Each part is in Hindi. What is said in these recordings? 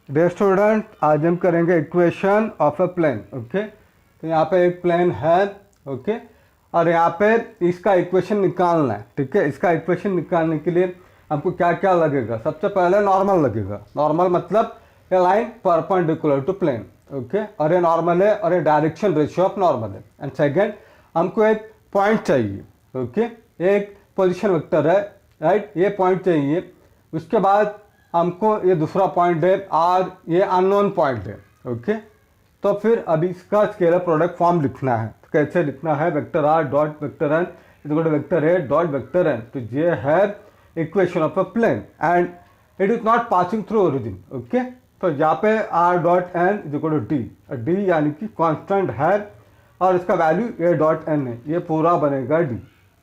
डियर स्टूडेंट, आज हम करेंगे equation of a plane. Okay, तो यहाँ पे एक प्लेन है। ओके, और यहाँ पे इसका इक्वेशन निकालना है। ठीक है, इसका इक्वेशन निकालने के लिए हमको क्या क्या लगेगा? सबसे पहले नॉर्मल लगेगा। नॉर्मल मतलब a line perpendicular to plane. Okay, और ये नॉर्मल है और ये डायरेक्शन रेशियो ऑफ नॉर्मल है। एंड सेकेंड, हमको एक पॉइंट चाहिए। ओके, एक पोजिशन वेक्टर है, राइट, ये पॉइंट चाहिए। उसके बाद हमको ये दूसरा पॉइंट है और ये अननोन पॉइंट है। ओके, तो फिर अभी इसका स्केलर प्रोडक्ट फॉर्म लिखना है। तो कैसे लिखना है? Vector r dot vector n is equal to vector a dot vector n. तो ये है equation of a plane and it is not passing through origin. Okay, तो यहाँ पे r dot n is equal to d. D यानी कि कांस्टेंट है और इसका वैल्यू ए डॉट एन है। ये पूरा बनेगा डी।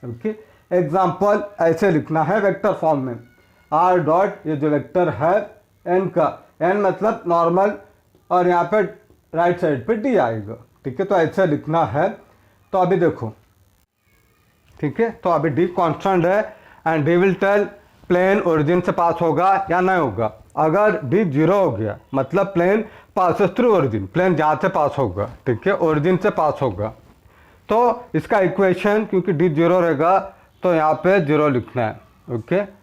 ओके, एग्जाम्पल ऐसे लिखना है वेक्टर फॉर्म में। आर डॉट, ये जो वेक्टर है एन का, एन मतलब नॉर्मल, और यहाँ पे राइट साइड पे डी आएगा। ठीक है, तो ऐसे लिखना है। तो अभी देखो, ठीक है, तो अभी डी कांस्टेंट है and d will tell plane origin से पास होगा या नहीं होगा। अगर डी जीरो हो गया मतलब plane pass through origin, plane जहाँ से पास होगा, ठीक है, ओरिजिन से पास होगा। तो इसका इक्वेशन, क्योंकि डी जीरो रहेगा तो यहाँ पे जीरो लिखना है। ओके,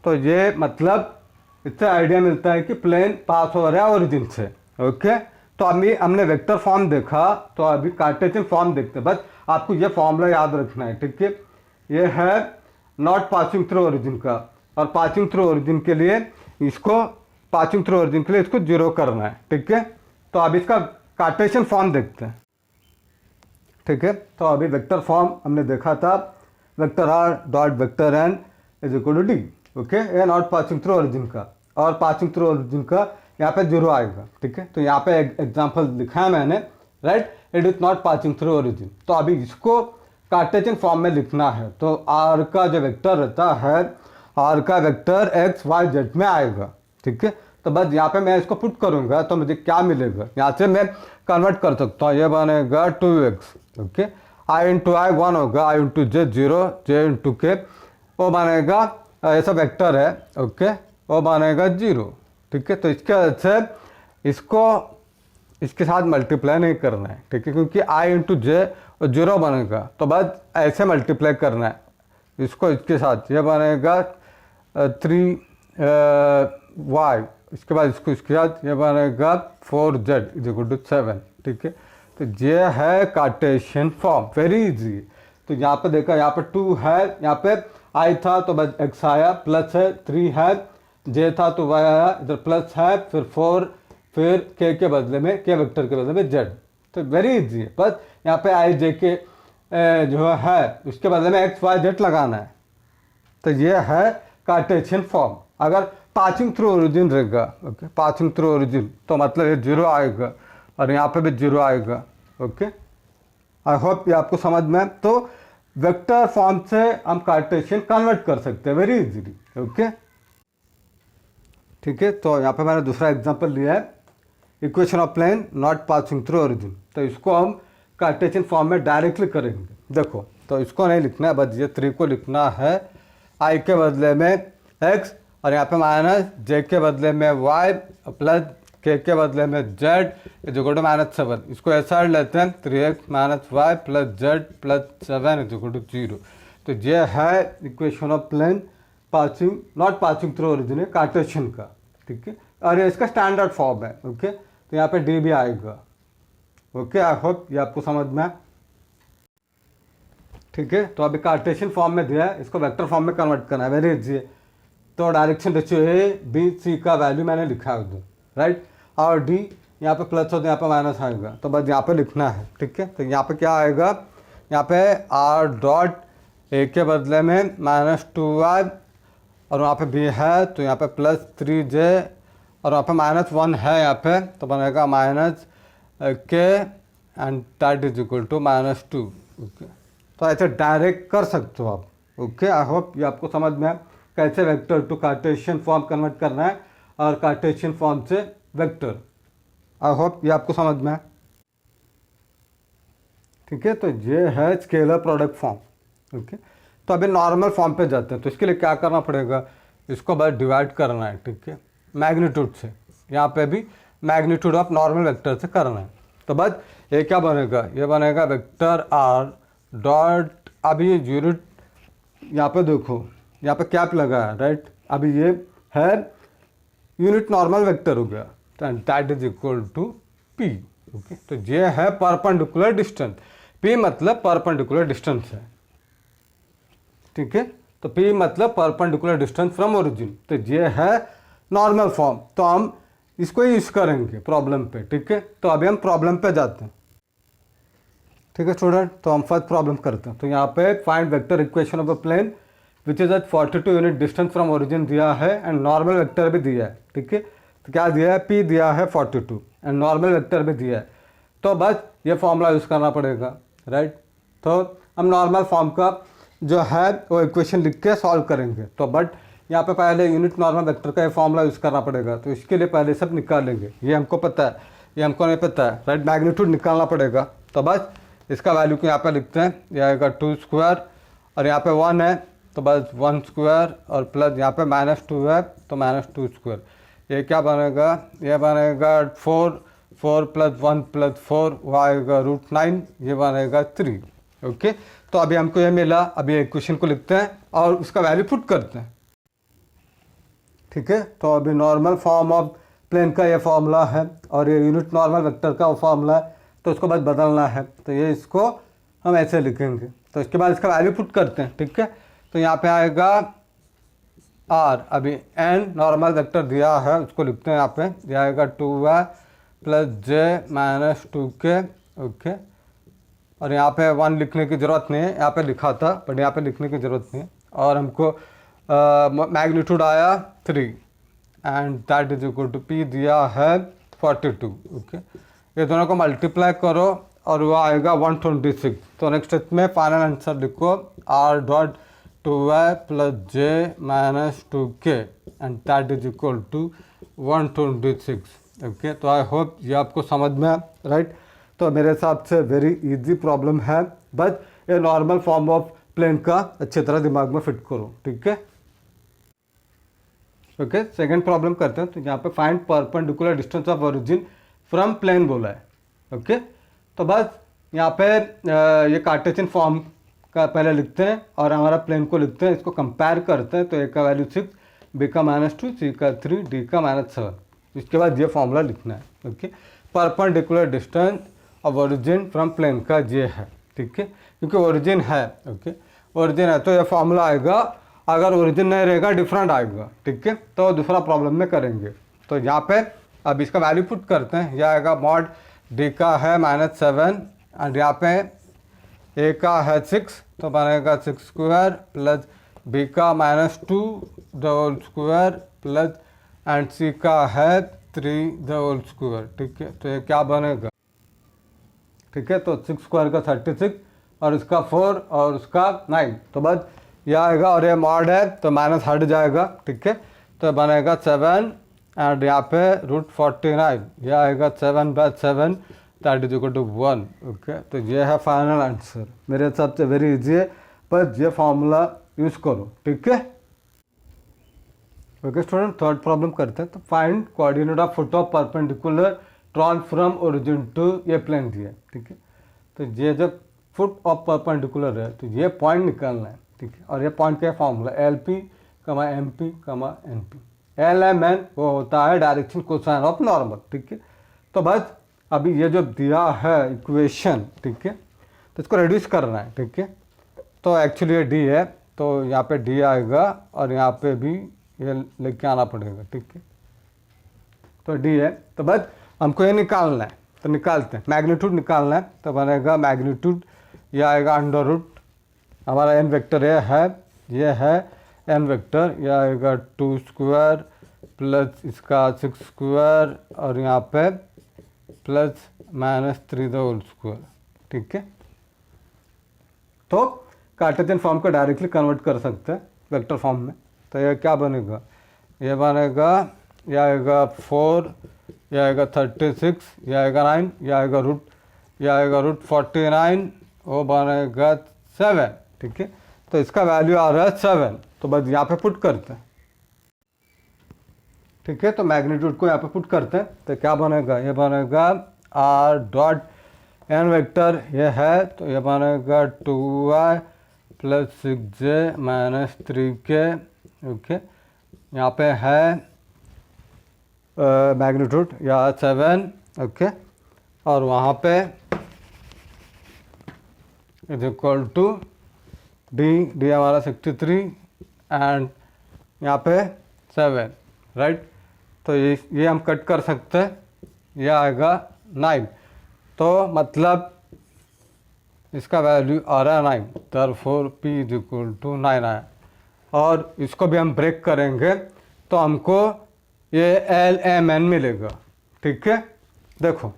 तो ये मतलब इससे आइडिया मिलता है कि प्लेन पास हो रहा है ओरिजिन से। ओके, तो अभी हमने वेक्टर फॉर्म देखा, तो अभी कार्टेशियन फॉर्म देखते हैं। बस आपको ये फॉर्मूला याद रखना है। ठीक है, ये है नॉट पासिंग थ्रू ओरिजिन का, और पासिंग थ्रू ओरिजिन के लिए इसको, पासिंग थ्रू ओरिजिन के लिए इसको जीरो करना है। ठीक है, तो अभी इसका कार्टेशियन फॉर्म देखते हैं। ठीक है, तो अभी वेक्टर फॉर्म हमने देखा था, vector r dot vector n is equal to d. Okay, ये नॉट पासिंग थ्रू ओरिजिन का, और पासिंग थ्रू ओरिजिन का यहाँ पे जीरो आएगा। ठीक है, तो यहाँ पे एग्जांपल लिखा है मैंने, right, it is not passing through origin. तो अभी इसको कार्टेशियन फॉर्म में लिखना है। तो आर का जो वेक्टर रहता है, आर का वेक्टर एक्स वाई जेड में आएगा। ठीक है, तो बस यहाँ पे मैं इसको पुट करूँगा तो मुझे क्या मिलेगा, यहाँ से मैं कन्वर्ट कर सकता हूँ। ये बनेगा 2x। ओके, आई इंटू आई 1 होगा, आई इंटू जे 0, जे इंटू के वो बनेगा, ऐसा वेक्टर है। ओके, वो बनेगा 0। ठीक है, तो इसके वजह से इसको इसके साथ मल्टीप्लाई नहीं करना है। ठीक है, क्योंकि आई इंटू जे 0 बनेगा, तो बस ऐसे मल्टीप्लाई करना है इसको इसके साथ। ये बनेगा 3y, इसके बाद इसको इसके साथ ये बनेगा 4z इज इक्वल टू 7। ठीक है, तो ये है कार्टेशियन फॉर्म, वेरी इजी। तो यहाँ पे देखा, यहाँ पे 2 है, यहाँ पे आई था तो बस x आया, प्लस है 3 है, j था तो y आया, इधर प्लस है, फिर 4, फिर k के बदले में, k वेक्टर के बदले में z। तो वेरी इजी है, बस यहाँ पे आई जे के जो है उसके बदले में x y z लगाना है। तो ये है कार्टेशियन फॉर्म। अगर पासिंग थ्रू ओरिजिन रहेगा, ओके, पासिंग थ्रू ओरिजिन, तो मतलब ये 0 आएगा और यहाँ पे भी 0 आएगा। ओके, आई होप ये आपको समझ में। तो वेक्टर फॉर्म से हम कार्टेशियन कन्वर्ट कर सकते हैं वेरी इजीली। ओके, ठीक है, तो यहाँ पे मैंने दूसरा एग्जांपल लिया है, equation of plane not passing through origin. तो इसको हम कार्टेशियन फॉर्म में डायरेक्टली करेंगे। देखो, तो इसको नहीं लिखना है, बस ये 3 को लिखना है, आई के बदले में x, और यहाँ पे माइनस जे के बदले में y, प्लस के बदले में z इज इक्वल टू -7। इसको ऐसा लेते हैं, 3x minus y plus z plus 7 is equal to 0। तो ये है equation of plane passing, not passing through origin, Cartesian का। ठीक है, और ये इसका स्टैंडर्ड फॉर्म है। ओके, तो यहाँ पे डी भी आएगा। ओके, आई होप ये आपको समझ में। ठीक है, तो अभी कार्टेशियन फॉर्म में दिया है, इसको वेक्टर फॉर्म में कन्वर्ट करना है, वेरी इजी है। तो direction ratio a b c का वैल्यू मैंने लिखा है उधर, राइट, और डी यहाँ पे प्लस होता है, यहाँ पे माइनस आएगा, तो बस यहाँ पे लिखना है। ठीक है, तो यहाँ पे क्या आएगा, यहाँ पे आर डॉट ए के बदले में -2y, और वहाँ पे बी है तो यहाँ पे +3j, और वहाँ पे -1 है यहाँ पे, तो बनेगा -k and that is equal to -2। Okay, तो ऐसे डायरेक्ट कर सकते हो आप। ओके, आई होप ये आपको समझ में कैसे vector to Cartesian form convert करना है और कार्टेशियन फॉर्म से वेक्टर। आई होप ये आपको समझ में। ठीक है, तो ये है स्केलर प्रोडक्ट फॉर्म। ओके, तो अभी नॉर्मल फॉर्म पे जाते हैं। तो इसके लिए क्या करना पड़ेगा, इसको बस डिवाइड करना है। ठीक है, मैग्नीट्यूड से, यहाँ पे भी मैग्नीट्यूड ऑफ नॉर्मल वेक्टर से करना है। तो बस ये क्या बनेगा, ये बनेगा वेक्टर आर डॉट, अभी ये यूनिट यहाँ पे देखो, यहाँ पे कैप लगा है राइट, अभी ये है यूनिट नॉर्मल वेक्टर हो गया, तो that is equal to p. Okay, तो ये है परपेंडिकुलर डिस्टेंस, पी मतलब परपेंडिकुलर डिस्टेंस है, ठीक है। तो पी मतलब परपेंडिकुलर डिस्टेंस फ्रॉम ओरिजिन, तो ये है नॉर्मल फॉर्म, तो हम इसको यूज करेंगे प्रॉब्लम पे, ठीक है। तो अभी हम प्रॉब्लम पे जाते हैं, ठीक है स्टूडेंट। तो हम फर्स्ट प्रॉब्लम करते हैं। तो यहाँ पे find vector equation of a plane which is at 42 unit distance from origin दिया है एंड नॉर्मल वेक्टर भी दिया है, ठीक है। तो क्या दिया है, पी दिया है 42 एंड नॉर्मल वेक्टर भी दिया है। तो बस ये फॉर्मूला यूज़ करना पड़ेगा राइट। तो हम नॉर्मल फॉर्म का जो है वो इक्वेशन लिख के सॉल्व करेंगे। तो बट यहाँ पे पहले यूनिट नॉर्मल वेक्टर का ये फॉर्मूला यूज़ करना पड़ेगा, तो इसके लिए पहले सब निकालेंगे। ये हमको पता है, ये हमको नहीं पता है राइट, मैग्नीट्यूड निकालना पड़ेगा। तो बस इसका वैल्यू को यहाँ पे लिखते हैं, ये आएगा 2 स्क्वायर और यहाँ पे 1 है, तो बस 1 स्क्वायर और प्लस यहाँ पे -2 है, तो -2 स्क्वायर। ये क्या बनेगा, ये बनेगा 4 + 1 + 4 वो आएगा √9, ये बनेगा 3। ओके, तो अभी हमको ये मिला, अभी इक्वेशन को लिखते हैं और उसका वैल्यू पुट करते हैं, ठीक है। तो अभी नॉर्मल फॉर्म ऑफ प्लेन का ये फॉर्मूला है और ये यूनिट नॉर्मल वेक्टर का वो फॉर्मूला है, तो उसको बस बदलना है। तो ये इसको हम ऐसे लिखेंगे, तो इसके बाद इसका वैल्यू पुट करते हैं, ठीक है। तो यहाँ पे आएगा आर, अभी एन नॉर्मल वेक्टर दिया है उसको लिखते हैं, यहाँ पे ये आएगा 2y + j - 2k। ओके, और यहाँ पे 1 लिखने की ज़रूरत नहीं है, यहाँ पे लिखा था बट यहाँ पे लिखने की ज़रूरत नहीं है। और हमको मैग्नीट्यूड आया 3 and that is equal to p दिया है 42। ओके, ये दोनों को मल्टीप्लाई करो और वो आएगा 126। तो नेक्स्ट स्टेप में फाइनल आंसर लिखो, r dot 2y + j - 2k and that is equal to 126। Okay, तो आई होप ये आपको समझ में आया राइट। तो मेरे हिसाब से वेरी इजी प्रॉब्लम है, बस ये नॉर्मल फॉर्म ऑफ प्लेन का अच्छी तरह दिमाग में फिट करो, ठीक है। ओके, सेकंड प्रॉब्लम करते हैं। तो यहाँ पे find perpendicular distance of origin from plane बोला है। ओके, तो बस यहाँ पे ये कार्टेशियन फॉर्म का पहले लिखते हैं और हमारा प्लेन को लिखते हैं, इसको कंपेयर करते हैं। तो ए का वैल्यू 6, बी का -2, सी का 3, डी का -7। इसके बाद ये फॉर्मूला लिखना है। Okay, perpendicular distance of origin from plane का ये है, ठीक है, क्योंकि ओरिजिन है। ओके, ओरिजिन है तो ये फॉर्मूला आएगा, अगर ओरिजिन नहीं रहेगा डिफरेंट आएगा, ठीक है। तो दूसरा प्रॉब्लम में करेंगे। तो यहाँ पे अब इसका वैल्यू पुट करते हैं, यह आएगा मॉड डी का है -7 एंड यहाँ पे ए का है 6, तो बनेगा 6 स्क्वायर प्लस बी का -2 the whole square plus and C का है 3 द होल स्क्वायर, ठीक है। तो ये क्या बनेगा, ठीक है। तो 6 स्क्वायर का 36 और इसका 4 और उसका 9, तो बस यह आएगा और ये मॉड है तो माइनस हट जाएगा, ठीक है। तो बनेगा 7 एंड यहाँ पे √49, यह आएगा 7/7 that is equal to 1। Okay, तो ये है फाइनल आंसर। मेरे हिसाब से वेरी इजी है, बस ये फॉर्मूला यूज़ करो, ठीक है। ओके स्टूडेंट, थर्ड प्रॉब्लम करते हैं। तो find coordinate of foot of perpendicular drawn from origin to, ये प्लेन दिया है, ठीक है। तो ये जब फुट ऑफ परपेंडिकुलर है तो ये पॉइंट निकालना है, ठीक है। और ये पॉइंट का formula LP, MP, NP। LMN वो होता है डायरेक्शन कोसाइन ऑफ नॉर्मल, ठीक है। तो बस अभी ये जो दिया है इक्वेशन, ठीक है, तो इसको रिड्यूस करना है, ठीक है। तो एक्चुअली ये D है, तो यहाँ पे D आएगा और यहाँ पे भी ये लेके आना पड़ेगा, ठीक है। तो D है, तो बस हमको ये निकालना है, तो निकालते हैं। मैग्नीट्यूड निकालना है, तो बनेगा मैग्नीट्यूड, ये आएगा √ हमारा n वेक्टर ये है n वेक्टर, यह आएगा 2 स्क्वायर प्लस इसका 6 स्क्वायर और यहाँ पे प्लस -3 द होल स्क्वायर, ठीक है। तो कार्टेशियन फॉर्म को डायरेक्टली कन्वर्ट कर सकते हैं वेक्टर फॉर्म में। तो ये क्या बनेगा, ये बनेगा, ये आएगा 4, ये आएगा 36, ये आएगा 9, ये आएगा √49, वो बनेगा 7, ठीक है। तो इसका वैल्यू आ रहा है 7, तो बस यहाँ पे पुट करते हैं। ठीक है। तो मैग्नीट्यूड को यहाँ पे पुट करते हैं तो क्या बनेगा, ये बनेगा आर डॉट एन वेक्टर ये है तो ये बनेगा 2y plus 6j minus 3k। Okay, यहाँ पे है मैग्नीट्यूड या 7। ओके, और वहाँ पे इज इक्वल टू डी हमारा 63 एंड यहाँ पे 7, राइट। तो ये हम कट कर सकते हैं, ये आएगा 9। तो मतलब इसका वैल्यू आ रहा है 9, therefore p is equal to 9 आया। और इसको भी हम ब्रेक करेंगे तो हमको ये LMN मिलेगा। ठीक है, देखो,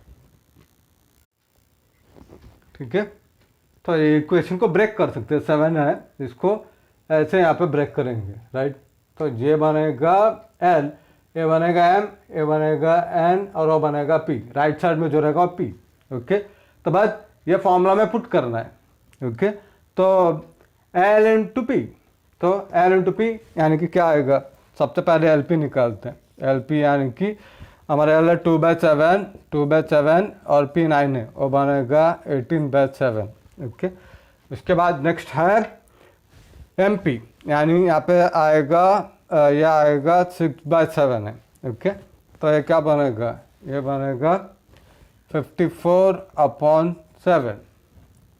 ठीक है। तो ये इक्वेशन को ब्रेक कर सकते हैं, 7 है, इसको ऐसे यहाँ पे ब्रेक करेंगे, राइट। तो ये बनेगा L, ये बनेगा M, ये बनेगा N और वो बनेगा P। राइट साइड में जो रहेगा वो P। ओके, तो बस ये फॉर्मूला में पुट करना है। ओके, तो L इंटू P, तो L इंटू P यानी कि क्या आएगा, सबसे पहले LP निकालते हैं। LP यानी कि हमारे L है 2/7 और P 9 है, वो बनेगा 18/7। ओके, उसके बाद नेक्स्ट है MP, यानी यहाँ पे आएगा यह आएगा 6/7 है। ओके, तो ये क्या बनेगा, ये बनेगा 54/7।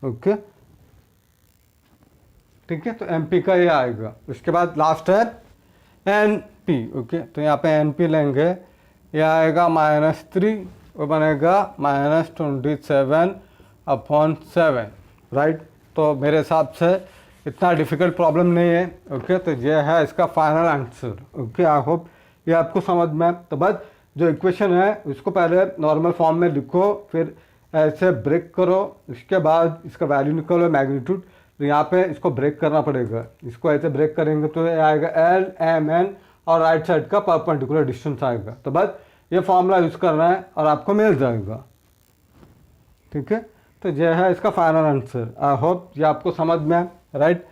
ओके, ठीक है। तो MP का ये आएगा। उसके बाद लास्ट है NP। ओके, तो यहाँ पे NP लेंगे, यह आएगा -3, वो बनेगा -27/7, राइट। तो मेरे हिसाब से इतना डिफ़िकल्ट प्रॉब्लम नहीं है। ओके, तो ये है इसका final answer. Okay, I hope ये आपको समझ में आए। तो बस जो इक्वेशन है उसको पहले नॉर्मल फॉर्म में लिखो, फिर ऐसे ब्रेक करो, उसके बाद इसका वैल्यू निकालो मैग्नीट्यूड। तो यहाँ पे इसको ब्रेक करना पड़ेगा, इसको ऐसे ब्रेक करेंगे तो ये आएगा LMN और राइट साइड का परपेंडिकुलर डिस्टेंस आएगा। तो बस ये फॉर्मूला यूज़ करना है और आपको मिल जाएगा। ठीक है, तो यह है इसका फाइनल आंसर। आई होप ये आपको समझ में आए, राइट।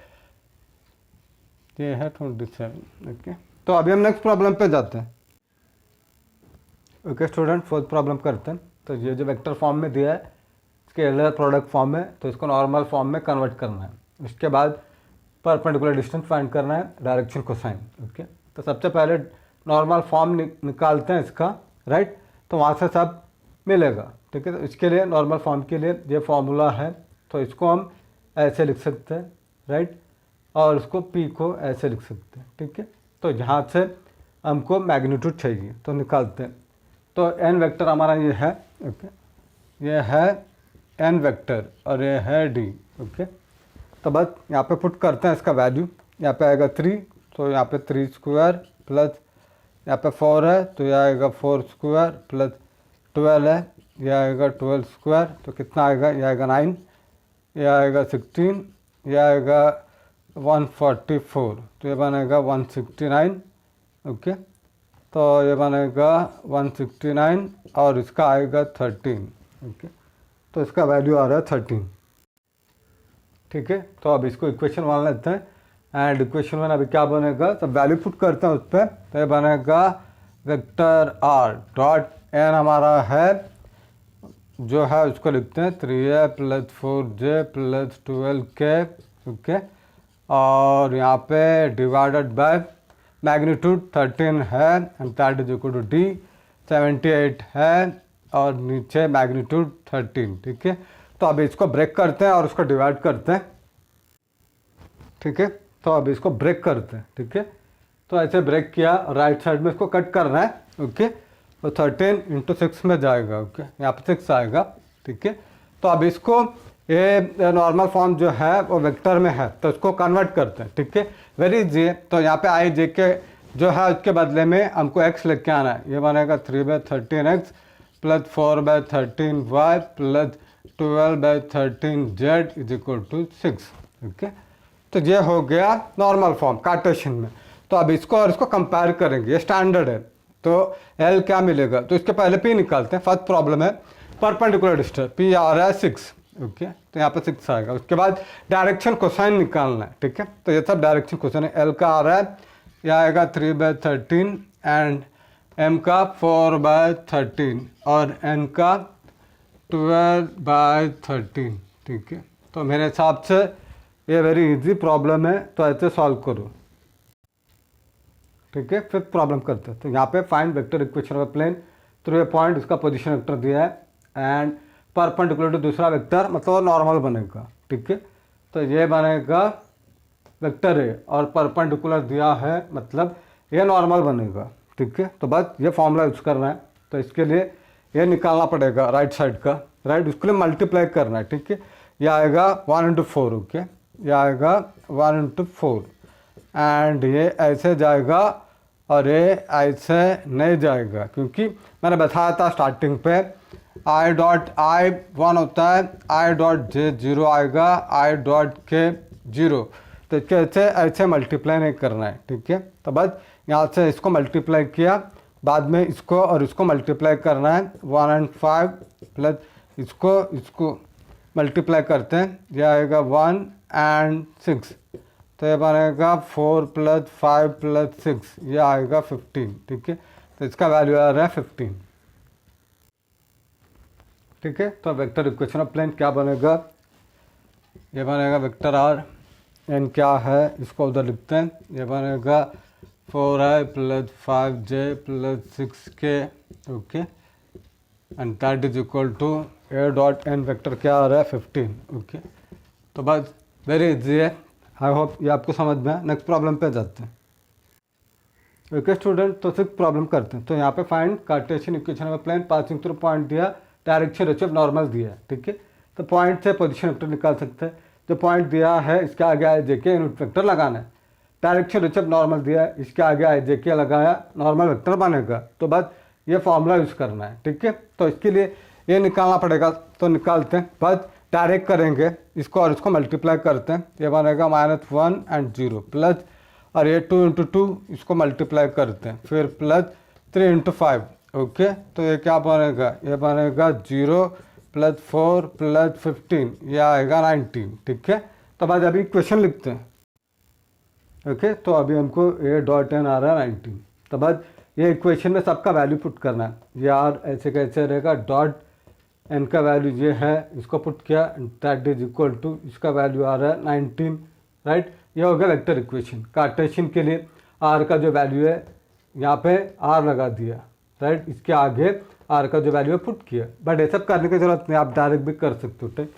ये है 27। ओके, तो अभी हम नेक्स्ट प्रॉब्लम पे जाते हैं। ओके स्टूडेंट, फोर्थ प्रॉब्लम करते हैं। तो ये जो वेक्टर फॉर्म में दिया है स्केलर प्रोडक्ट फॉर्म में, तो इसको नॉर्मल फॉर्म में कन्वर्ट करना है। उसके बाद परपेंडिकुलर डिस्टेंस फाइंड करना है, डायरेक्शन कोसाइन। ओके, तो सबसे पहले नॉर्मल फॉर्म निकालते हैं इसका, राइट। तो वहाँ से सब मिलेगा। ठीक है, तो इसके लिए नॉर्मल फॉर्म के लिए ये फॉर्मूला है, तो इसको हम ऐसे लिख सकते हैं, राइट। और उसको P को ऐसे लिख सकते हैं। ठीक है, तो यहाँ से हमको मैग्नीट्यूड चाहिए तो निकालते हैं। तो N वेक्टर हमारा ये है। ओके, ये है N वेक्टर और ये है D। ओके, तो बस यहाँ पे पुट करते हैं इसका वैल्यू। यहाँ पे आएगा 3, तो यहाँ पे 3 स्क्वायर प्लस यहाँ पे 4 है तो यह आएगा 4 स्क्वायर प्लस 12 है, यह आएगा 12 स्क्वायर, तो कितना आएगा, यह आएगा 9, यह आएगा 16, यह आएगा 144, तो ये बनेगा 169। ओके, तो ये बनेगा 169 और इसका आएगा 13। ओके, तो इसका वैल्यू आ रहा है 13। ठीक है, तो अब इसको इक्वेशन 1 लेते हैं एंड इक्वेशन 1 अभी क्या बनेगा, तो वैल्यू पुट करते हैं उस पर। तो ये बनेगा वेक्टर R डॉट N हमारा है जो है उसको लिखते हैं 3a plus 4j plus 12k। Okay, और यहाँ पे डिवाइडेड बाय मैग्नीट्यूड 13 है and that is equal to D 78 है और नीचे मैग्नीट्यूड 13। ठीक है, तो अब इसको ब्रेक करते हैं और उसको डिवाइड करते हैं। ठीक है, तो अब इसको ब्रेक करते हैं। ठीक है, तो ऐसे ब्रेक किया, राइट साइड में इसको कट करना है। ओके, तो 13 इंटू 6 में जाएगा। ओके, यहाँ पे 6 आएगा। ठीक है, तो अब इसको ये नॉर्मल फॉर्म जो है वो वेक्टर में है तो इसको कन्वर्ट करते हैं। ठीक है, वेरी इजी है। तो यहाँ पे आई जे के जो है उसके बदले में हमको x लेके आना है। ये बनेगा 3/13x plus 4/13y plus 12/13z is equal to 6। Okay, तो ये हो गया नॉर्मल फॉर्म कार्टेशियन में। तो अब इसको और इसको कंपेयर करेंगे, ये स्टैंडर्ड है। तो L क्या मिलेगा, तो इसके पहले P निकालते हैं। फर्स्ट प्रॉब्लम है परपेंडिकुलर डिस्टेंस, P आ रहा है 6। ओके, तो यहाँ पे 6 आएगा। उसके बाद डायरेक्शन कोसाइन निकालना है। ठीक है, तो ये सब डायरेक्शन कोसाइन है। L का आ रहा है, यह आएगा 3/13 एंड m का 4/13 और n का 12/13, ठीक है। तो मेरे हिसाब से ये वेरी इजी प्रॉब्लम है, तो ऐसे सॉल्व करो, ठीक है। फिफ्थ प्रॉब्लम करते हैं। तो यहाँ पे find vector equation of plane through a point, इसका पोजीशन वेक्टर दिया है एंड परपेंडिकुलर टू दूसरा वेक्टर, मतलब नॉर्मल बनेगा, ठीक है। तो ये बनेगा वेक्टर है और परपेंडिकुलर दिया है, मतलब ये नॉर्मल बनेगा, ठीक है। तो बस ये फॉर्मूला यूज़ करना है। तो इसके लिए ये निकालना पड़ेगा राइट साइड का, राइट, उसके लिए मल्टीप्लाई करना है, ठीक है। ये आएगा 1 × 4, ओके, ये आएगा 1 × 4 एंड ये ऐसे जाएगा और ये ऐसे नहीं जाएगा, क्योंकि मैंने बताया था स्टार्टिंग पे आई डॉट आई 1 होता है, आई डॉट जे 0 आएगा, आई डॉट के 0। तो इसके ऐसे मल्टीप्लाई नहीं करना है, ठीक है। तो बस यहाँ से इसको मल्टीप्लाई किया, बाद में इसको और इसको मल्टीप्लाई करना है, 1 और 5 प्लस इसको मल्टीप्लाई करते हैं, यह आएगा 1 और 6, तो ये बनेगा 4 + 5 + 6, ये आएगा 15, ठीक है। तो इसका वैल्यू आ रहा है 15, ठीक है। तो वेक्टर इक्वेशन ऑफ प्लेन क्या बनेगा, ये बनेगा वेक्टर आर, एन क्या है इसको उधर लिखते हैं, ये बनेगा 4i + 5j + 6k, okay, and that is equal to a dot n vector क्या आ रहा है 15, ओके। तो बस वेरी इजी है, आई होप ये आपको समझ में है। नेक्स्ट प्रॉब्लम पे जाते हैं, ओके स्टूडेंट। तो सिक्स प्रॉब्लम करते हैं। तो यहाँ पे find Cartesian equation of plane passing through point दिया, डायरेक्शन रेशियो ऑफ नॉर्मल दिया है, ठीक है। तो पॉइंट से पोजीशन वेक्टर निकाल सकते हैं। जो पॉइंट दिया है इसके आगे आई जे के यूनिट वेक्टर लगाना है। डायरेक्शन रेशियो ऑफ नॉर्मल दिया है, इसके आगे आई जे के लगाया, नॉर्मल वेक्टर बनेगा। तो बस ये फॉर्मूला यूज़ करना है, ठीक है। तो इसके लिए ये निकालना पड़ेगा, तो निकालते हैं। बस डायरेक्ट करेंगे इसको और इसको मल्टीप्लाई करते हैं, ये बनेगा -1 और 0 प्लस, और ये 2 × 2 इसको मल्टीप्लाई करते हैं, फिर प्लस 3 × 5, ओके। तो ये क्या बनेगा, ये बनेगा 0 + 4 + 15, ये आएगा 19, ठीक है। तो बाद अभी इक्वेशन लिखते हैं, ओके। तो अभी हमको ए डॉट एन आ रहा है 19। तो बाद ये इक्वेशन में सबका वैल्यू पुट करना है, यार ऐसे कैसे रहेगा, डॉट एन का वैल्यू ये है, इसको पुट किया, दैट इज इक्वल टू इसका वैल्यू आ रहा है 19, राइट। ये हो गया वेक्टर इक्वेशन। कार्टेशियन के लिए आर का जो वैल्यू है यहाँ पे आर लगा दिया, राइट, इसके आगे आर का जो वैल्यू है पुट किया। बट ये सब करने की जरूरत नहीं, आप डायरेक्ट भी कर सकते हो, ठीक।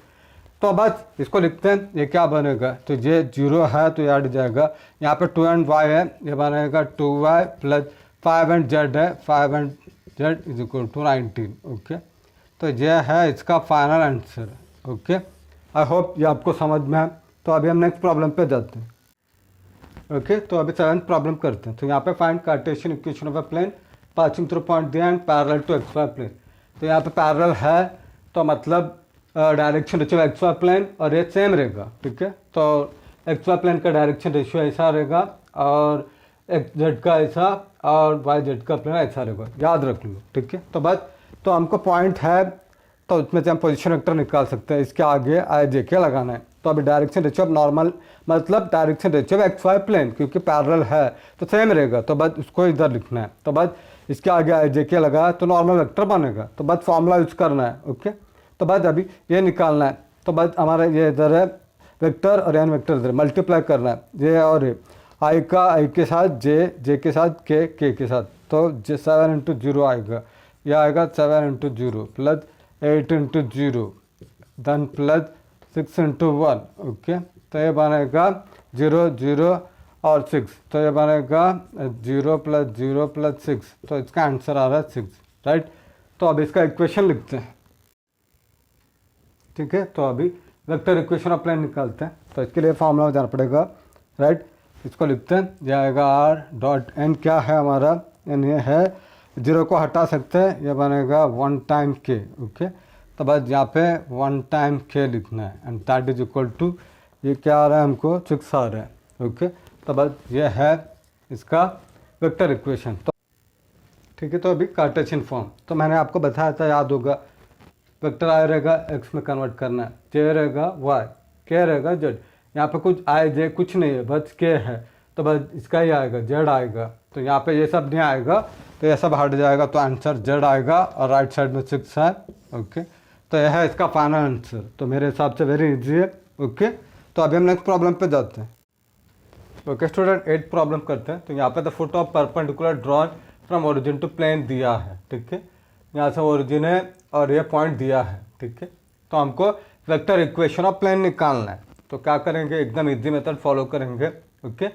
तो बस इसको लिखते हैं, ये क्या बनेगा, तो ये 0 है तो ये हट जाएगा, यहाँ पे 2 और y है, ये बनेगा 2y + 5 और z है, 5 और z = 19, ओके। तो ये है इसका final answer, okay. I hope ये आपको समझ में है। तो अभी हम नेक्स्ट प्रॉब्लम पे जाते हैं, ओके। तो अभी 7th प्रॉब्लम करते हैं। तो यहाँ पे find Cartesian equation of a plane passing through point दिया and parallel to XY plane. तो यहाँ पे पैरेलल है, तो मतलब डायरेक्शन रेशियो XY प्लेन और ये सेम रहेगा, ठीक है। तो XY प्लेन का डायरेक्शन रेशियो ऐसा रहेगा और XZ का ऐसा और YZ का प्लेन ऐसा रहेगा, याद रख लो, ठीक है। तो बस तो हमको पॉइंट है, तो उसमें से हम पोजीशन वेक्टर निकाल सकते हैं, इसके आगे आई जे के लगाना है। तो अभी डायरेक्शन रेशियो ऑफ नॉर्मल, मतलब direction ratio of XY plane, क्योंकि पैरेलल है तो सेम रहेगा, तो बस उसको इधर लिखना है। तो बस इसके आगे आई जे के लगाया तो नॉर्मल वेक्टर बनेगा, तो बस फॉर्मूला यूज़ करना है, ओके। तो बस अभी ये निकालना है। तो बस हमारा ये इधर है वेक्टर और एन वेक्टर इधर मल्टीप्लाई करना है, ये और ये आई का आई के साथ, जे के साथ, के के साथ। तो 7 × 0 आएगा, यह आएगा 7 × 0 प्लस 8 × 0 देन प्लस 6 × 1, ओके। तो ये बनेगा 0 0 और 6, तो ये बनेगा 0 + 0 + 6, तो इसका आंसर आ रहा है 6, राइट। तो अब इसका इक्वेशन लिखते हैं, ठीक है। तो अभी वेक्टर इक्वेशन ऑफ प्लेन निकालते हैं। तो इसके लिए फॉर्मूला जाना पड़ेगा, राइट। इसको लिखते हैं, यह आएगा आर डॉट एन, क्या है हमारा एन, ये है, 0 को हटा सकते हैं, यह बनेगा 1 टाइम के, ओके। तो बस यहाँ पे 1 टाइम के लिखना है and that is equal to, ये क्या आ रहा है हमको 6 आ रहा है, ओके। तो बस ये है इसका वेक्टर इक्वेशन। तो ठीक है। तो अभी कार्टेशियन फॉर्म, तो मैंने आपको बताया था, याद होगा, वेक्टर आई रहेगा एक्स में कन्वर्ट करना है, जे रहेगा वाई, के रहेगा जेड। यहाँ पे कुछ आई जे कुछ नहीं है, बस के है, तो बस इसका ही आएगा, जेड आएगा। तो यहाँ पे ये सब नहीं आएगा, तो ये सब हट जाएगा तो आंसर जेड आएगा और राइट साइड में 6 है। ओके, तो यह है इसका फाइनल आंसर। तो मेरे हिसाब से वेरी इजी है। ओके, तो अभी हम नेक्स्ट प्रॉब्लम पे जाते हैं। ओके स्टूडेंट, 8 प्रॉब्लम करते हैं। तो यहाँ पे the foot of perpendicular drawn from origin to plane दिया है। ठीक है, यहाँ से ओरिजिन है और ये पॉइंट दिया है। ठीक है, तो हमको वेक्टर इक्वेशन ऑफ प्लेन निकालना है। तो क्या करेंगे, एकदम इजी मेथड फॉलो करेंगे। ओके,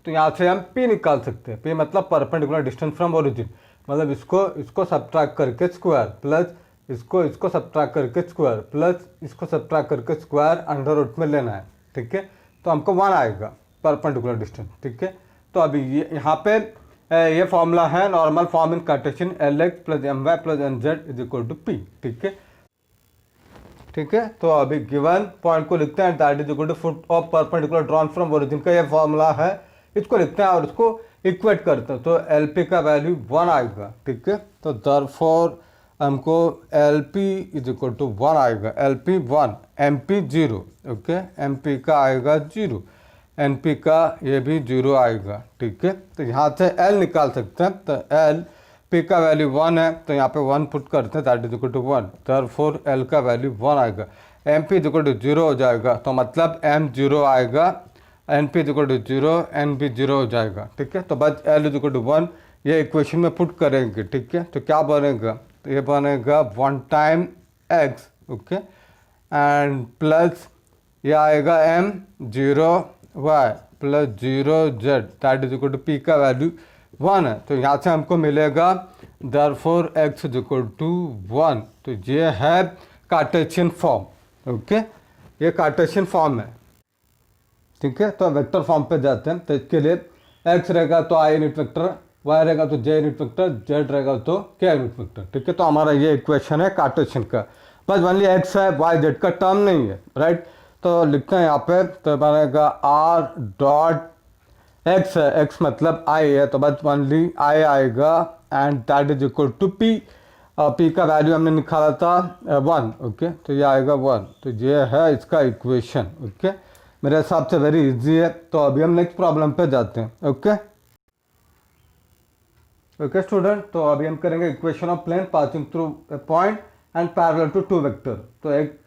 तो यहाँ से हम P निकाल सकते हैं। P मतलब परपेंडिकुलर डिस्टेंस फ्रॉम ओरिजिन, मतलब इसको सब्ट्रैक्ट करके स्क्वायर प्लस इसको सब्ट्रैक्ट करके स्क्वायर प्लस इसको सब्ट्रैक्ट करके स्क्वायर अंडर रूट में लेना है। ठीक है, तो हमको 1 आएगा परपेंडिकुलर डिस्टेंस। ठीक है, तो अभी ये यहाँ पे ये फॉर्मूला है normal form in Cartesian Lx plus My plus Nz is equal to P। ठीक है, ठीक है, तो अभी गिवन पॉइंट को लिखते हैं, that is equal to foot of perpendicular drawn from origin का ये फॉर्मूला है, इसको लिखते हैं और इसको इक्वेट करते हैं। तो LP का वैल्यू 1 आएगा। ठीक है, तो देयरफॉर हमको LP इज इक्वल टू 1 आएगा। LP 1, MP 0। ओके, MP का आएगा 0, NP का ये भी 0 आएगा। ठीक है, तो यहाँ से L निकाल सकते हैं। तो LP का वैल्यू 1 है, तो यहाँ पे 1 पुट करते हैं, that is equal to 1। Therefore L का वैल्यू 1 आएगा। MP इज इक्वल टू 0 हो जाएगा, तो मतलब M 0 आएगा, NP is equal to 0, NP 0 हो जाएगा। ठीक है, तो बस L इज इक्वल टू 1 ये इक्वेशन में पुट करेंगे। ठीक है, तो क्या बनेगा, तो ये बनेगा 1 time X। Okay, and plus ये आएगा M 0 Y plus 0 Z, that is equal to P का वैल्यू 1 है। तो यहाँ से हमको मिलेगा therefore X is equal to 1। तो ये है कार्टेशियन फॉर्म। ओके, ये कार्टेशियन फॉर्म है। ठीक है, तो वेक्टर फॉर्म पे जाते हैं। तो इसके लिए X रहेगा तो I यूनिट वेक्टर, Y रहेगा तो J यूनिट वेक्टर, Z रहेगा तो K यूनिट वेक्टर। ठीक है, तो हमारा ये इक्वेशन है कार्टेशियन का, बस ओनली X है, Y Z का टर्म नहीं है। राइट, तो लिखते हैं यहाँ पे, तो बनेगा R डॉट X है, X मतलब I है, तो बस ओनली I आएगा and that is equal to P। P का वैल्यू हमने निकाला था 1। ओके, तो ये आएगा 1। तो ये है इसका इक्वेशन। ओके, मेरे हिसाब से वेरी इजी है। तो अभी हम नेक्स्ट प्रॉब्लम पे जाते हैं। ओके, ओके स्टूडेंट, तो अभी हम करेंगे equation of plane passing through a point and parallel to 2 vector. तो एक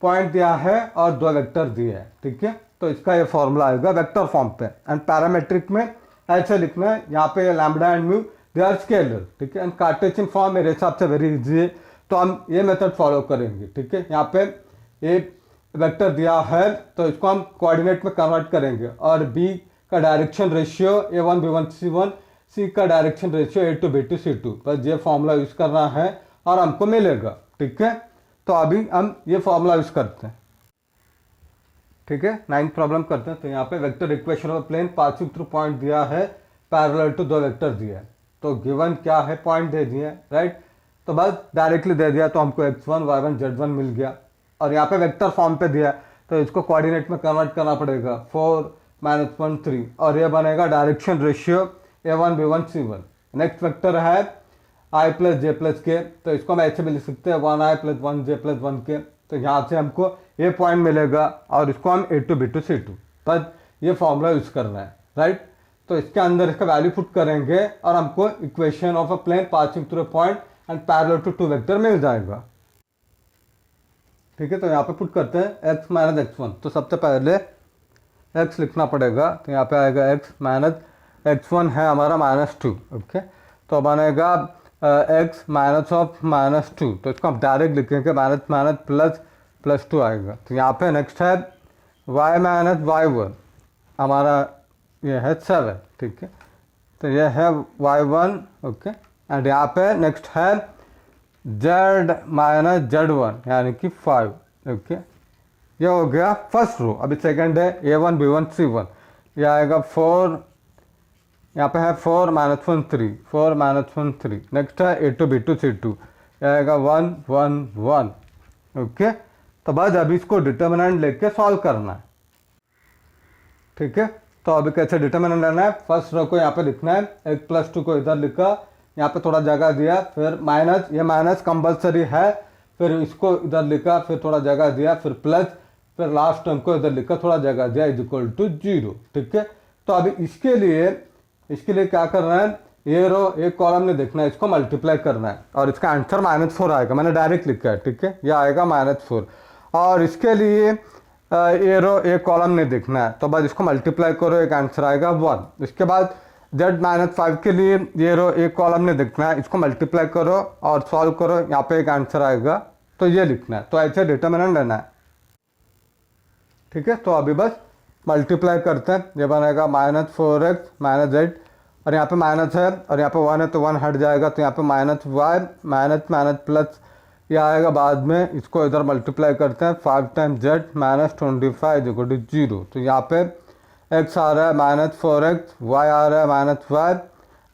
पॉइंट दिया है और 2 वेक्टर दिए हैं। ठीक है, तो इसका ये फॉर्मूला आएगा वेक्टर फॉर्म पे एंड पैरामेट्रिक में ऐसे लिखना है, यहाँ पे lambda and mu they are scalar. ठीक है, एंड कार्टेशियन फॉर्म मेरे हिसाब से वेरी इजी है, तो हम ये मेथड फॉलो करेंगे। ठीक है, यहाँ पे ये वेक्टर दिया है तो इसको हम कोऑर्डिनेट में कन्वर्ट करेंगे और B का direction ratio A1 B1 C1, C का direction ratio A2 B2 C2, बस ये फॉर्मूला यूज करना है और हमको मिलेगा। ठीक है, तो अभी हम ये फॉर्मूला यूज करते हैं। ठीक है, 9th प्रॉब्लम करते हैं। तो यहाँ पे vector equation of plane passing through point दिया है, पैरेलल टू 2 वेक्टर दिया है। तो गिवन क्या है, पॉइंट दे दिए, राइट, तो बस डायरेक्टली दे दिया, तो हमको x1 y1 z1 मिल गया। और यहाँ पे वेक्टर फॉर्म पे दिया है तो इसको कोऑर्डिनेट में कन्वर्ट करना पड़ेगा, 4 - 1 3, और ये बनेगा direction ratio A1 B1 C1। Next vector है I plus J plus K, तो इसको हम ऐसे भी लिख सकते हैं 1I plus 1J plus 1K। तो यहाँ से हमको ये पॉइंट मिलेगा और इसको हम A2 B2 C2, बस ये फॉर्मूला यूज करना है। राइट, तो इसके अंदर इसका वैल्यू पुट करेंगे और हमको equation of a plane passing through a point and parallel to 2 vector मिल जाएगा। ठीक है, तो यहाँ पे पुट करते हैं x माइनस x1। तो सबसे पहले x लिखना पड़ेगा, तो यहाँ पे आएगा x माइनस x1 है हमारा -2। ओके, तो बनेगा x माइनस ऑफ -2, तो इसको हम डायरेक्ट लिखेंगे माइनस माइनस प्लस प्लस 2 आएगा। तो यहाँ पे नेक्स्ट है y माइनस y1, हमारा ये है 7। ठीक है, तो ये है y1। ओके, एंड यहाँ पे नेक्स्ट है z माइनस z1 यानी कि 5। ओके, ये हो गया फर्स्ट रो। अभी सेकंड है A1 B1 C1, ये आएगा 4, यहाँ पे है 4 - 1 3, 4 - 1 3। नेक्स्ट है A2 B2 C2, ये आएगा 1 1 1। ओके, तो बस अभी इसको डिटर्मिनेंट लेके सॉल्व करना है। ठीक है, तो अभी कैसे डिटर्मिनेंट लेना है, फर्स्ट रो को यहाँ पे लिखना है, एक +2 को इधर लिखा, यहाँ पे थोड़ा जगह दिया, फिर माइनस, ये माइनस कंपलसरी है, फिर इसको इधर लिखा, फिर थोड़ा जगह दिया, फिर प्लस, फिर लास्ट टर्म को इधर लिखा, थोड़ा जगह दिया, इज इक्वल टू 0। ठीक है, तो अभी इसके लिए क्या करना है, ये रो एक कॉलम नहीं देखना है, इसको मल्टीप्लाई करना है और इसका आंसर -4 आएगा। मैंने डायरेक्ट लिखा है, ठीक है, ये आएगा -4। और इसके लिए ये रो एक कॉलम नहीं देखना है, तो बस इसको मल्टीप्लाई करो, एक आंसर आएगा 1। इसके बाद Z-5 के लिए ये रो एक कॉलम नहीं देखना है, इसको मल्टीप्लाई करो और सॉल्व करो, यहाँ पे एक आंसर आएगा, तो ये लिखना है। तो ऐसे डिटरमिनेंट लेना है, ठीक है। तो अभी बस मल्टीप्लाई करते हैं, ये बनेगा -4x -8 और यहाँ पे माइनस है और यहाँ पे 1 है तो 1 हट जाएगा, तो यहाँ पे -y माइनस प्लस ये आएगा बाद में। इसको इधर मल्टीप्लाई करते हैं, 5 टाइम्स z -25 = 0। तो यहाँ पे x आ रहा है -4x, y आ रहा है -y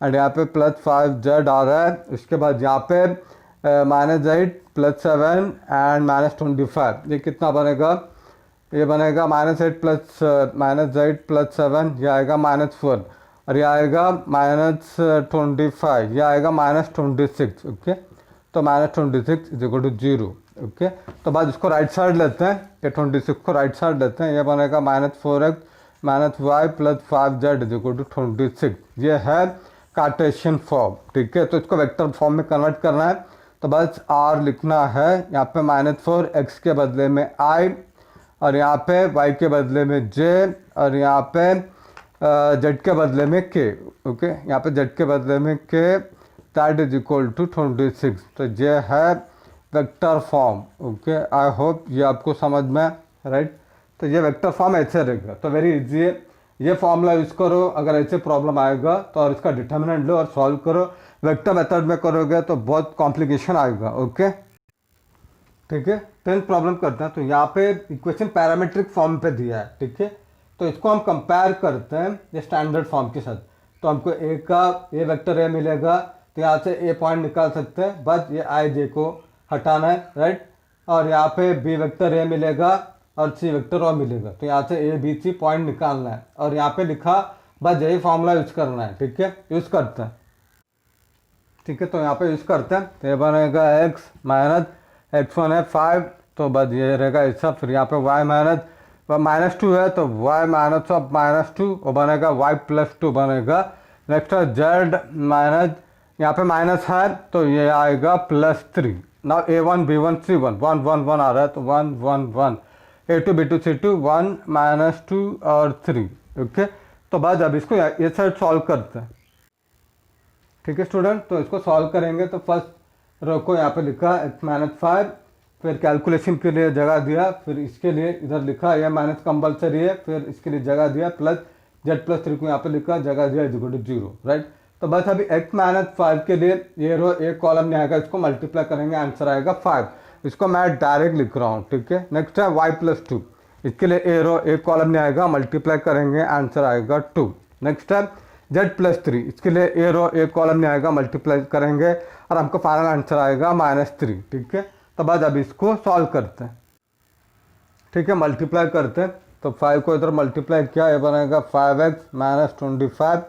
एंड यहाँ पे +5z आ रहा है। इसके बाद यहाँ पे -8 +7 एंड -25, ये कितना बनेगा? ये बनेगा -8 + 7, ये आएगा -4 और ये आएगा -25, ये आएगा -26, ओके। तो -26 = 0, ओके। तो बाद इसको राइट साइड लेते हैं, ये 26 को राइट साइड लेते हैं, ये बनेगा -4x -y + 5z = 26। ये है कार्टेशियन फॉर्म, ठीक है। तो इसको वेक्टर फॉर्म में कन्वर्ट करना है, तो बस r लिखना है, यहाँ पे -4x के बदले में i और यहाँ पे y के बदले में j और यहाँ पे z के बदले में k, ओके। यहाँ पे z के बदले में k, that is equal to 26। तो ये है vector form, okay. I hope ये आपको समझ में, राइट। तो ये वेक्टर फॉर्म ऐसे रहेगा, तो वेरी इजी है। ये फॉर्मूला यूज़ करो, अगर ऐसे प्रॉब्लम आएगा तो और इसका डिटर्मिनेंट लो और सॉल्व करो। वेक्टर मेथड में करोगे तो बहुत कॉम्प्लिकेशन आएगा, ओके, ठीक है। 10th प्रॉब्लम करते हैं। तो यहाँ पे इक्वेशन पैरामीट्रिक फॉर्म पे दिया है, ठीक है। तो इसको हम कंपेयर करते हैं ये स्टैंडर्ड फॉर्म के साथ। तो हमको ए का ए वेक्टर ए मिलेगा, तो यहाँ से ए पॉइंट निकाल सकते हैं, बस ये आई जे को हटाना है, राइट। और यहाँ पे बी वेक्टर ए मिलेगा और सी वेक्टर ओ मिलेगा, तो यहाँ से ए बी सी पॉइंट निकालना है और यहाँ पे लिखा, बस यही फॉर्मूला यूज़ करना है, ठीक है। यूज़ करते हैं, ठीक है। तो यहाँ पे यूज़ करते हैं, तो ये बनेगा x -x1 है 5, तो बस ये रहेगा ऐसा। फिर यहाँ पे y -2 है, तो y -2 वो बनेगा y + 2 बनेगा। नेक्स्ट है z माइनस, यहाँ पे माइनस है तो ये आएगा +3। नाउ a1 b1 c1 1 1 1 आ रहा है, तो 1 1 1 a2 b2 c2 1 -2 और 3, ओके। तो बस अब इसको ये साइड सॉल्व करते हैं, ठीक है स्टूडेंट। तो इसको सॉल्व करेंगे, तो फर्स्ट रो को यहाँ पे लिखा x -5, फिर कैलकुलेशन के लिए जगह दिया, फिर इसके लिए इधर लिखा ये माइनस कंपलसरी है, फिर इसके लिए जगह दिया, प्लस z+3 को यहाँ पे लिखा, जगह दिया = 0, राइट। तो बस अभी x -5 के लिए ये रो एक कॉलम नहीं आएगा, इसको मल्टीप्लाई करेंगे, आंसर आएगा 5। इसको मैं डायरेक्ट लिख रहा हूँ, ठीक है। नेक्स्ट है y + 2, इसके लिए ए रो एक कॉलम नहीं आएगा, मल्टीप्लाई करेंगे, आंसर आएगा 2। नेक्स्ट है z+3, इसके लिए ए रो एक कॉलम नहीं आएगा, मल्टीप्लाई करेंगे और हमको फाइनल आंसर आएगा -3, ठीक है। तो बाद अब इसको सॉल्व करते हैं, ठीक है। मल्टीप्लाई करते हैं, तो 5 को इधर मल्टीप्लाई किया, ये बनेगा 5x -25,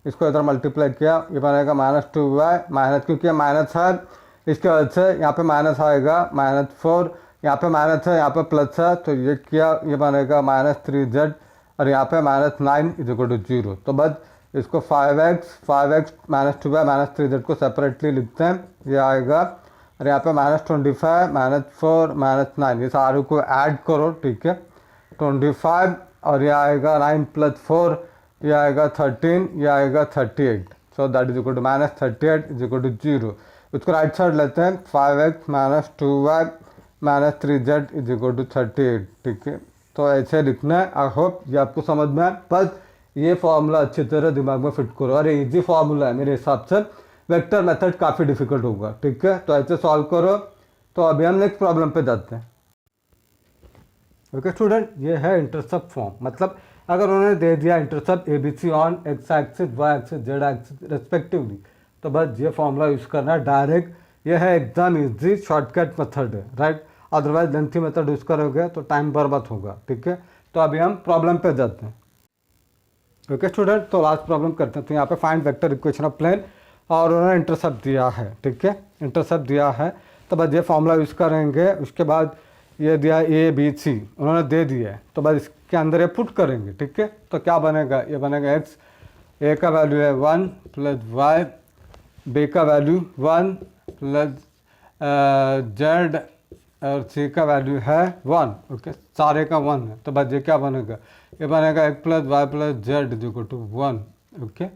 इसको इधर मल्टीप्लाई किया, ये बनेगा -2y माइनस, क्योंकि माइनस है इसके वजह से यहाँ पे माइनस आएगा, -4 यहाँ पे माइनस है, यहाँ पे प्लस है, तो ये किया, ये बनेगा -3z और यहाँ पे -9 = 0। तो बस इसको 5x -2y -3z को सेपरेटली लिखते हैं, ये आएगा और यहाँ पे -25 -4 -9, ये सारे को ऐड करो, ठीक है। 25 और ये आएगा 9 + 4, ये आएगा 13, ये आएगा 38। So that is equal to -38 = 0। उसको राइट साइड लेते हैं, 5x -2y -3z = 38, ठीक है। तो ऐसे लिखना है। आई होप ये आपको समझ में आए। बस ये फॉर्मूला अच्छी तरह दिमाग में फिट करो, अरे इजी फॉर्मूला है मेरे हिसाब से, वेक्टर मेथड काफ़ी डिफिकल्ट होगा, ठीक है। तो ऐसे सॉल्व करो। तो अभी हम नेक्स्ट प्रॉब्लम पे जाते हैं, ओके स्टूडेंट। ये है इंटरसेप्ट फॉर्म, मतलब अगर उन्होंने दे दिया intercept ABC on x axis y axis z axis respectively, तो बस ये फॉर्मूला यूज़ करना है डायरेक्ट। ये है एकदम इजी शॉर्टकट मेथड है, right. Otherwise lengthy method use करोगे तो टाइम बर्बाद होगा, ठीक है। तो अभी हम प्रॉब्लम पे जाते हैं, ओके स्टूडेंट। तो लास्ट प्रॉब्लम करते हैं। तो यहाँ पे find vector equation of plane और उन्होंने इंटरसेप्ट दिया है, ठीक है। इंटरसेप्ट दिया है, तो बस ये फॉर्मूला यूज़ करेंगे। उसके बाद ये दिया ABC, उन्होंने दे दिया है, तो बस इसके अंदर ये पुट करेंगे, ठीक है। तो क्या बनेगा, ये बनेगा x ए का वैल्यू है 1 प्लस वाई, बी का वैल्यू 1 प्लस जेड और सी का वैल्यू है 1। ओके, सारे का 1 है, तो बस ये क्या बनेगा, ये बनेगा 1 plus y plus z is equal to 1। Okay,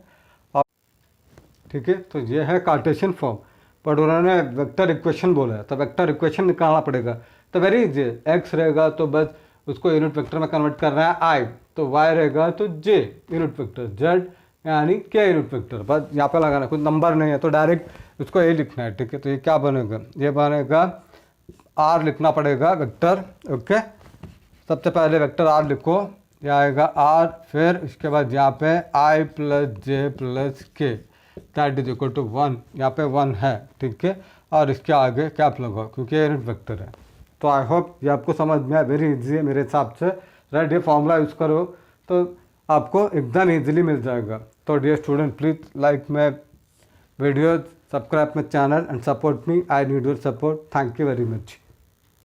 ठीक है, तो ये है कार्टेशियन फॉर्म। बट उन्होंने वेक्टर इक्वेशन बोला है, तो वेक्टर इक्वेशन निकालना पड़ेगा। तो वेरी इजी, एक्स रहेगा तो बस उसको यूनिट वेक्टर में कन्वर्ट करना है आई, तो वाई रहेगा तो जे यूनिट वेक्टर, जेड यानी के यूनिट वेक्टर, बस यहाँ पे लगाना, कुछ नंबर नहीं है तो डायरेक्ट उसको ए लिखना है। ठीक है, तो ये क्या बनेगा, ये बनेगा आर लिखना पड़ेगा वेक्टर। ओके, सबसे पहले वेक्टर आर लिखो, ये आएगा आर, फिर इसके बाद यहाँ पे आई प्लस जे प्लस के दैट इज इक्वल टू 1, यहाँ पे 1 है। ठीक है, और इसके आगे कैप लगाओ क्योंकि ये यूनिट वेक्टर है। तो आई होप ये आपको समझ में आया, वेरी इजी है मेरे हिसाब से। राइट, ये फॉर्मूला यूज़ करो तो आपको एकदम इजीली मिल जाएगा। तो dear student, please like my videos, subscribe my channel and support me. I need your support. Thank you very much.